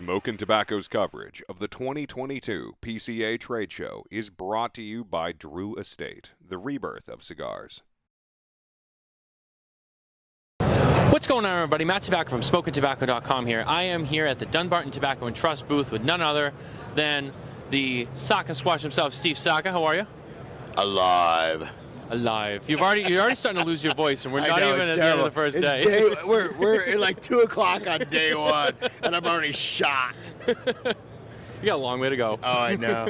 Smokin Tobacco's coverage of the 2022 PCA trade show is brought to you by Drew Estate, the rebirth of cigars. What's going on, everybody? Matt Tabacco from SmokinTobacco.com here. I am here at the Dunbarton Tobacco and Trust booth with none other than the Saka Squash himself, Steve Saka. How are you? Alive. You're already starting to lose your voice, and we're not even at the end of the first day. We're at like 2 o'clock on day one, and I'm already shot. You got a long way to go. Oh, I know.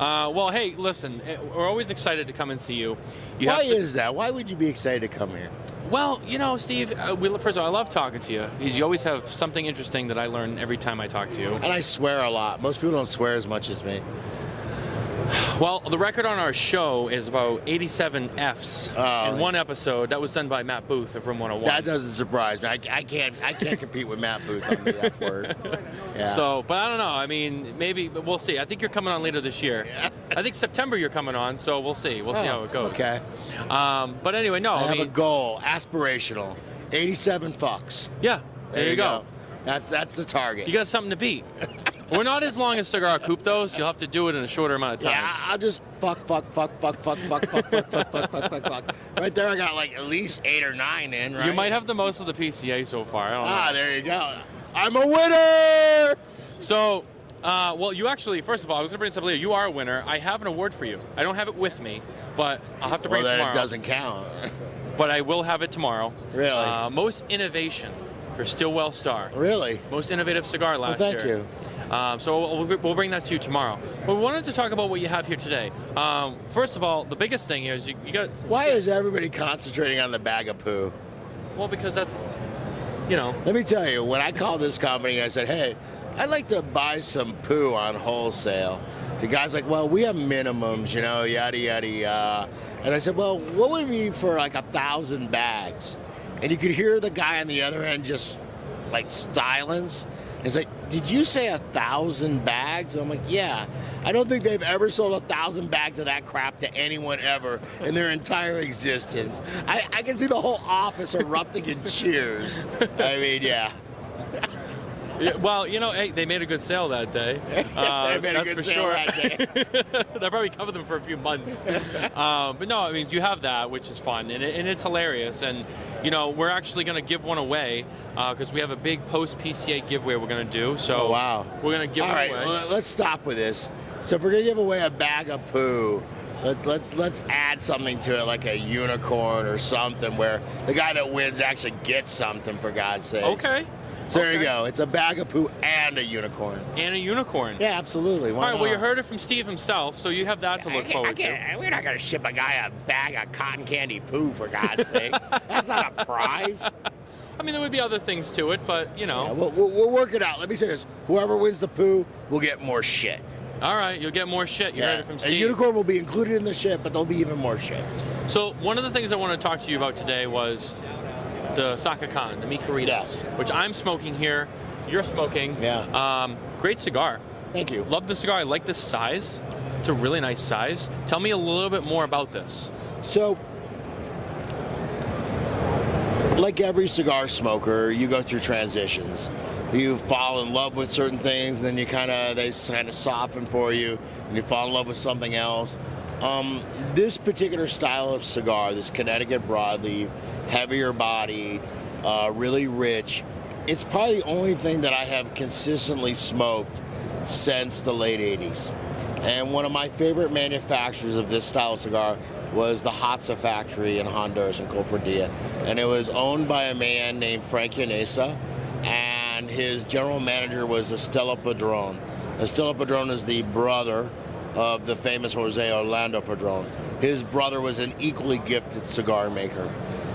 Well, hey, listen, we're always excited to come and see you. Why is that? Why would you be excited to come here? Well, you know, Steve, first of all, I love talking to you because you always have something interesting that I learn every time I talk to you. And I swear a lot. Most people don't swear as much as me. Well, the record on our show is about 87 Fs in one episode. That was done by Matt Booth of Room 101. That doesn't surprise me. I can't compete with Matt Booth on the F word. Yeah. So, but I don't know. I mean, maybe, but we'll see. I think you're coming on later this year. Yeah. I think September you're coming on, so we'll see. We'll see how it goes. Okay. But anyway, no. I have a goal, aspirational, 87 fucks. Yeah. There you go. That's the target. You got something to beat. We're not as long as Cigar Coupe, though, so you'll have to do it in a shorter amount of time. Yeah, I'll just fuck. Right there, I got like at least 8 or 9 in, right? You might have the most of the PCA so far. I don't know. There you go. I'm a winner! So, well, you actually, first of all, I was going to bring this up later. You are a winner. I have an award for you. I don't have it with me, but I'll have to bring it tomorrow. Well, then it doesn't count. But I will have it tomorrow. Really? Most innovation for Stillwell Star. Really? Most innovative cigar last year. Thank you. So we'll bring that to you tomorrow. But we wanted to talk about what you have here today. First of all, the biggest thing here is you got... Why is everybody concentrating on the bag of poo? Well, because that's, you know... Let me tell you, when I called this company, I said, hey, I'd like to buy some poo on wholesale. The guy's like, well, we have minimums, you know, yada, yada, yada. And I said, well, what would it be for like 1,000 bags? And you could hear the guy on the other end just like silence. He's like, did you say 1,000 bags? And I'm like, yeah. I don't think they've ever sold 1,000 bags of that crap to anyone ever in their entire existence. I can see the whole office erupting in cheers. I mean, yeah. Yeah, well, you know, hey, they made a good sale that day. They made a good sale that day. That probably covered them for a few months. But no, I mean, you have that, which is fun, and it's hilarious. And, you know, we're actually going to give one away because we have a big post-PCA giveaway we're going to do. So wow. We're going to give it away. All right, well, let's stop with this. So if we're going to give away a bag of poo, let's add something to it, like a unicorn or something, where the guy that wins actually gets something, for God's sake. Okay. So there you go. It's a bag of poo and a unicorn. And a unicorn. Yeah, absolutely. Why All right, not? well, you heard it from Steve himself, so you have that to look forward to. We're not going to ship a guy a bag of cotton candy poo, for God's sake. That's not a prize. I mean, there would be other things to it, but, you know. Yeah, we'll work it out. Let me say this. Whoever wins the poo will get more shit. All right, you'll get more shit. You heard it from Steve. A unicorn will be included in the shit, but there'll be even more shit. So one of the things I want to talk to you about today was the Saka Khan, the Mi Querida, yes, which I'm smoking here. You're smoking. Yeah. Great cigar. Thank you. Love the cigar. I like the size. It's a really nice size. Tell me a little bit more about this. So, like every cigar smoker, you go through transitions. You fall in love with certain things, then they kind of soften for you, and you fall in love with something else. This particular style of cigar, this Connecticut broadleaf, heavier bodied, really rich, it's probably the only thing that I have consistently smoked since the late 80s. And one of my favorite manufacturers of this style of cigar was the Hatza factory in Honduras in Cofradía. And it was owned by a man named Frank Yanesa, and his general manager was Estela Padron. Estela Padron is the brother of the famous Jose Orlando Padron. His brother was an equally gifted cigar maker.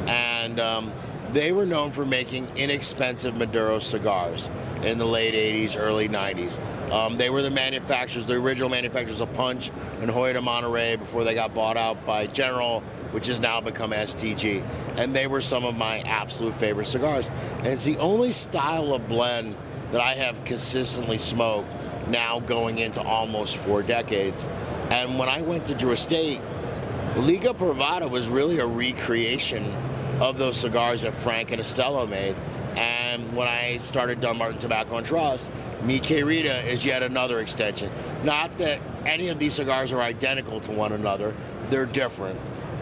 And they were known for making inexpensive Maduro cigars in the late 80s, early 90s. They were the manufacturers, the original manufacturers of Punch and Hoyo de Monterrey before they got bought out by General, which has now become STG. And they were some of my absolute favorite cigars. And it's the only style of blend that I have consistently smoked, now going into almost 4 decades. And when I went to Drew Estate, Liga Privada was really a recreation of those cigars that Frank and Estela made. And when I started Dunbarton Tobacco and Trust, Mi Querida is yet another extension. Not that any of these cigars are identical to one another, they're different.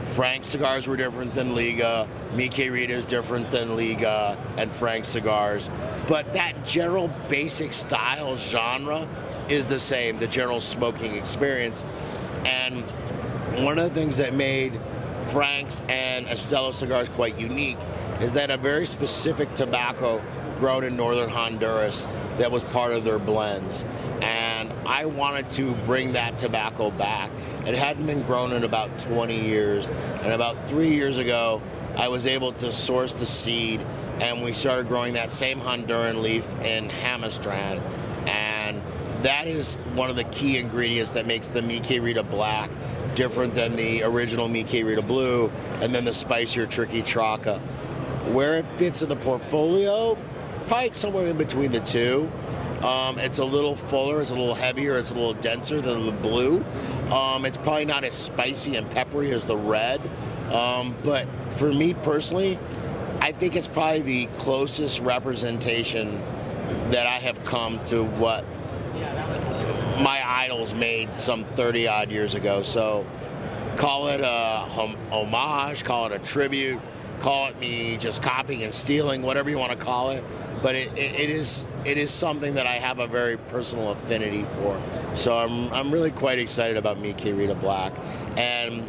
Frank's cigars were different than Liga, Mi Querida is different than Liga and Frank's cigars, but that general basic style genre is the same, the general smoking experience. And one of the things that made Frank's and Estelo cigars quite unique is that a very specific tobacco grown in northern Honduras that was part of their blends. And I wanted to bring that tobacco back. It hadn't been grown in about 20 years. And about 3 years ago, I was able to source the seed, and we started growing that same Honduran leaf in Hamastran. And that is one of the key ingredients that makes the Mi Querida Black different than the original Mi Querida Blue, and then the spicier Tricky Traca. Where it fits in the portfolio, probably somewhere in between the two. It's a little fuller, it's a little heavier, it's a little denser than the blue. It's probably not as spicy and peppery as the red. But for me personally, I think it's probably the closest representation that I have come to what my idols made some 30 odd years ago. So call it a homage, call it a tribute, call it me just copying and stealing, whatever you want to call it. But it is something that I have a very personal affinity for. So I'm really quite excited about Mi Querida Black. And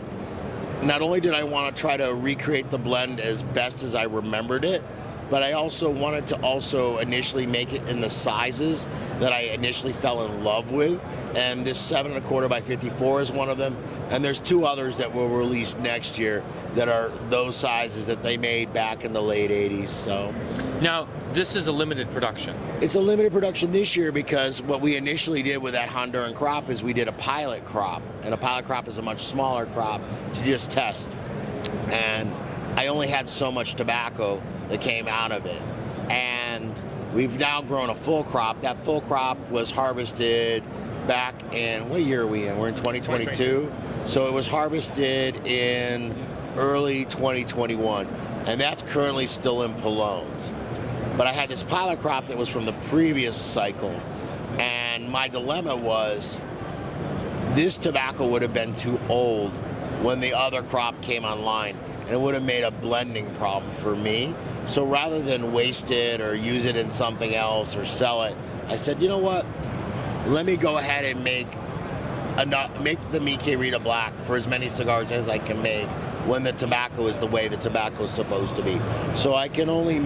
not only did I want to try to recreate the blend as best as I remembered it, but I also wanted to also initially make it in the sizes that I initially fell in love with. And this 7 1/4 by 54 is one of them. And there's 2 others that will release next year that are those sizes that they made back in the late 80s. So Now, this is a limited production. it's a limited production this year because what we initially did with that Honduran crop is we did a pilot crop. And a pilot crop is a much smaller crop to just test. And I only had so much tobacco that came out of it. And we've now grown a full crop. That full crop was harvested back in, what year are we in? We're in 2022. So it was harvested in early 2021. And that's currently still in Palones. But I had this pilot crop that was from the previous cycle. And my dilemma was, this tobacco would have been too old when the other crop came online, and it would have made a blending problem for me. So rather than waste it or use it in something else or sell it, I said, you know what? Let me go ahead and make the Mi Querida Black for as many cigars as I can make when the tobacco is the way the tobacco is supposed to be. So I can only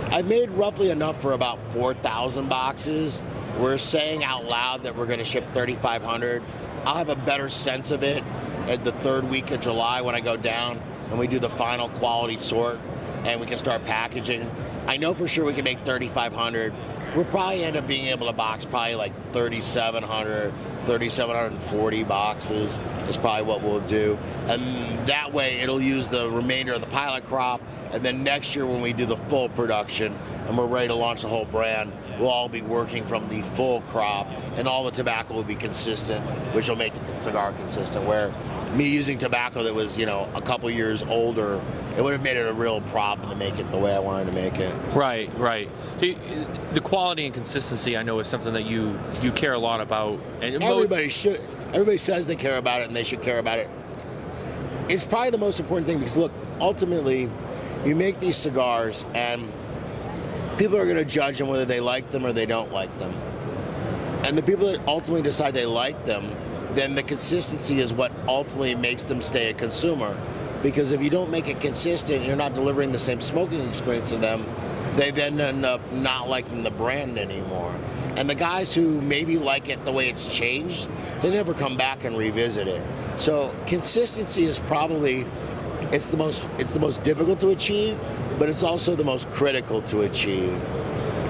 I've made roughly enough for about 4,000 boxes. We're saying out loud that we're going to ship 3,500. I'll have a better sense of it at the 3rd week of July when I go down and we do the final quality sort and we can start packaging. I know for sure we can make 3,500. We'll probably end up being able to box probably like 3,700, 3,740 boxes is probably what we'll do. And that way it'll use the remainder of the pilot crop. And then next year when we do the full production and we're ready to launch the whole brand, we'll all be working from the full crop and all the tobacco will be consistent, which will make the cigar consistent. Where me using tobacco that was, a couple years older, it would have made it a real problem to make it the way I wanted to make it. Right. So the quality and consistency, I know, is something that you care a lot about. And everybody should. Everybody says they care about it, and they should care about it. It's probably the most important thing because, look, ultimately, you make these cigars, and people are going to judge them whether they like them or they don't like them. And the people that ultimately decide they like them, then the consistency is what ultimately makes them stay a consumer. Because if you don't make it consistent, you're not delivering the same smoking experience to them, they then end up not liking the brand anymore. And the guys who maybe like it the way it's changed, they never come back and revisit it. So consistency is probably, it's the most difficult to achieve, but it's also the most critical to achieve.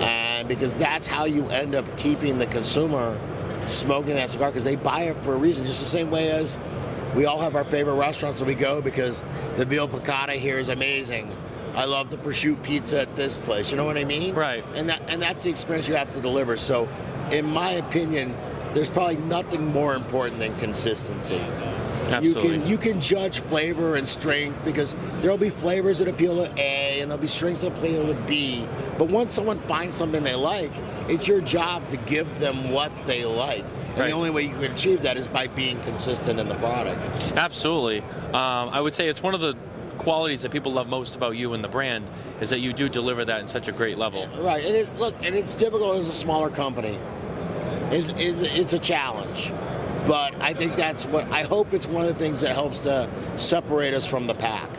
And because that's how you end up keeping the consumer smoking that cigar, because they buy it for a reason, just the same way as we all have our favorite restaurants that we go because the veal piccata here is amazing. I love the prosciutto pizza at this place. You know what I mean? Right. And that's the experience you have to deliver. So, in my opinion, there's probably nothing more important than consistency. Absolutely. You can judge flavor and strength, because there'll be flavors that appeal to A and there'll be strengths that appeal to B. But once someone finds something they like, it's your job to give them what they like. And Right. the only way you can achieve that is by being consistent in the product. Absolutely. I would say it's one of the qualities that people love most about you and the brand is that you do deliver that in such a great level. Right. And it's difficult as a smaller company. It's a challenge. But I think I hope it's one of the things that helps to separate us from the pack.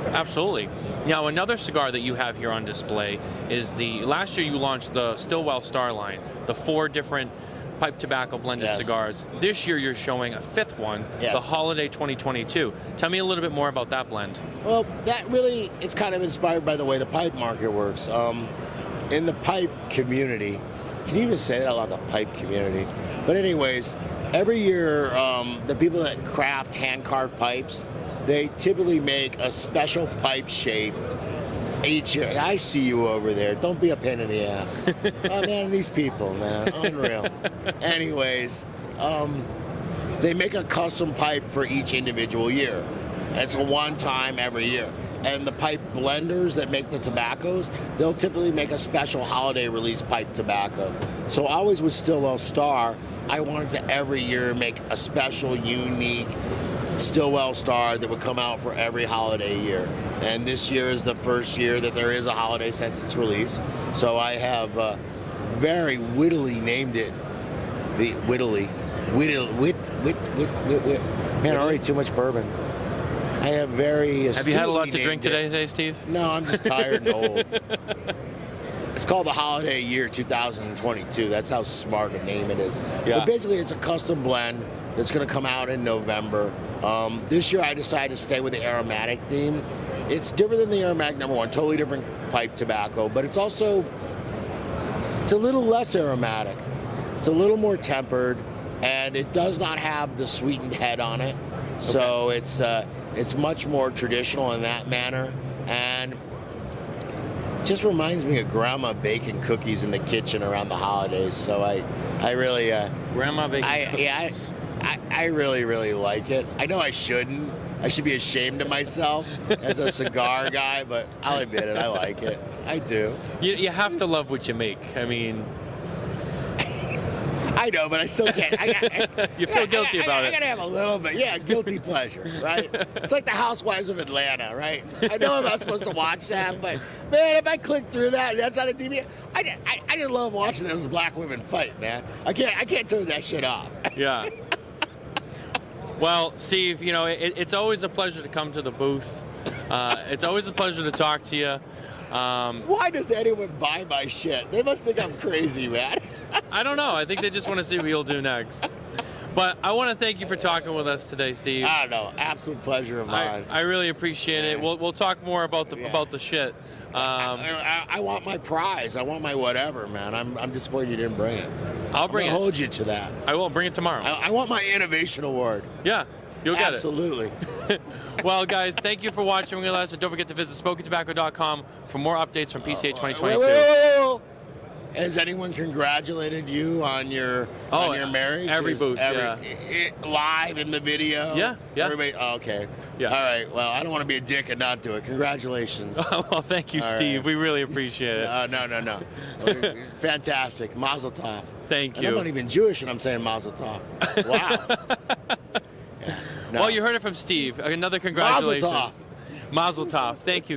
Absolutely. Now, another cigar that you have here on display is last year you launched the Stillwell Star line, the 4 different pipe tobacco blended Yes. cigars. This year you're showing a 5th one, Yes. the Holiday 2022. Tell me a little bit more about that blend. Well, it's kind of inspired by the way the pipe market works. In the pipe community, can you even say that out loud, the pipe community? But anyways, every year, the people that craft hand-carved pipes, they typically make a special pipe shape each year. I see you over there. Don't be a pain in the ass. Oh, man, these people, man. Unreal. Anyways, they make a custom pipe for each individual year. And it's a one-time every year. And the pipe blenders that make the tobaccos, they'll typically make a special holiday release pipe tobacco. So always with Stillwell Star, I wanted to every year make a special, unique Stillwell Star that would come out for every holiday year. And this year is the first year that there is a holiday since its release. So I have very wittily named it the Man, already too much bourbon. I have very Have you had a lot to astutely drink named today, Steve? No, I'm just tired and old. It's called the Holiday Year 2022. That's how smart a name it is. Yeah. But basically, it's a custom blend that's going to come out in November. This year, I decided to stay with the aromatic theme. It's different than the aromatic number 1, totally different pipe tobacco, but it's a little less aromatic. It's a little more tempered, and it does not have the sweetened head on it. So it's much more traditional in that manner, and just reminds me of Grandma baking cookies in the kitchen around the holidays. So I really Grandma baking cookies. I really like it. I know I shouldn't. I should be ashamed of myself as a cigar guy, but I'll admit it. I like it. I do. You have to love what you make. I mean, I know, but I still can't. you feel guilty about I it. gotta have a little bit, guilty pleasure, right? It's like the Housewives of Atlanta, right? I know I'm not supposed to watch that, but man, if I click through that, and that's on the TV. I just love watching those black women fight, man. I can't turn that shit off. Yeah. Well, Steve, it's always a pleasure to come to the booth. It's always a pleasure to talk to you. Why does anyone buy my shit? They must think I'm crazy, man. I don't know. I think they just want to see what you'll do next. But I want to thank you for talking with us today, Steve. I don't know. Absolute pleasure of mine. I really appreciate it. We'll talk more about the shit. I want my prize. I want my whatever, man. I'm disappointed you didn't bring it. I'll bring it. I'll hold you to that. I will bring it tomorrow. I want my innovation award. Yeah, you'll get Absolutely. it. Well, guys, thank you for watching. Don't forget to visit SmokinTobacco.com for more updates from PCA 2022. Wait. Has anyone congratulated you on your marriage? Every booth, live in the video? Yeah. Everybody, okay. Yeah. All right, well, I don't want to be a dick and not do it. Congratulations. Well, thank you, All Steve. right. We really appreciate it. No. Fantastic. Mazel tov. Thank And you. I'm not even Jewish and I'm saying mazel tov. Wow. Yeah, no. Well, you heard it from Steve. Another congratulations. Mazel tov. Mazel tov. Thank you, guys.